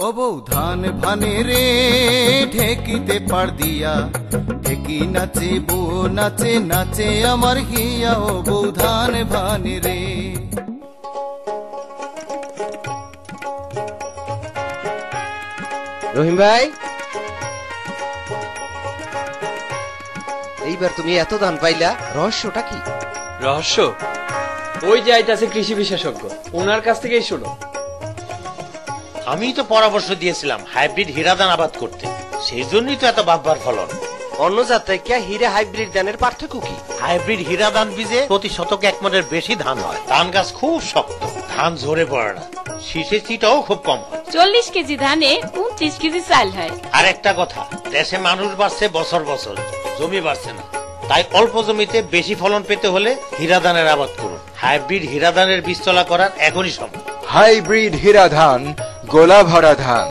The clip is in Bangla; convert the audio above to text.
ও বউ ধান ভানে রে ঢেকিতে পার দিয়া, ঢেকি নাচে বউ নাচে নাচে আমার হিয়া। ও বউ ধান ভানে রে। রহিম ভাই, এইবার তুমি এত ধান পাইলা, রহস্যটা কি? রহস্য ওই যে আইতাছে কৃষি বিশেষজ্ঞ, ওনার কাছ থেকেই শোনো। আমি তো পরামর্শ দিয়েছিলাম হাইব্রিড হীরা ধান আবাদ করতে, সেই জন্যই তো এত বাম্পার ফলন। অন্য জাতের কে হীরা হাইব্রিড ধানের পার্থক্য কি? হাইব্রিড হীরা ধান বীজে প্রতি শতকে 1 মণের বেশি ধান হয়। ধান গাছ খুব শক্ত, ধান ঝরে পড়ে না, শীষে চিটাও খুব কম হয়। 40 কেজি ধানে 29 কেজি চাল হয়। আর একটা কথা, দেশে মানুষ বাড়ছে বছর বছর, জমি বাড়ছে না, তাই অল্প জমিতে বেশি ফলন পেতে হলে হীরা ধানের আবাদ করুন। হাইব্রিড হীরা ধানের বীজতলা করার এখনই সময়। হাইব্রিড হীরা ধান, গোলা ভরা ধান।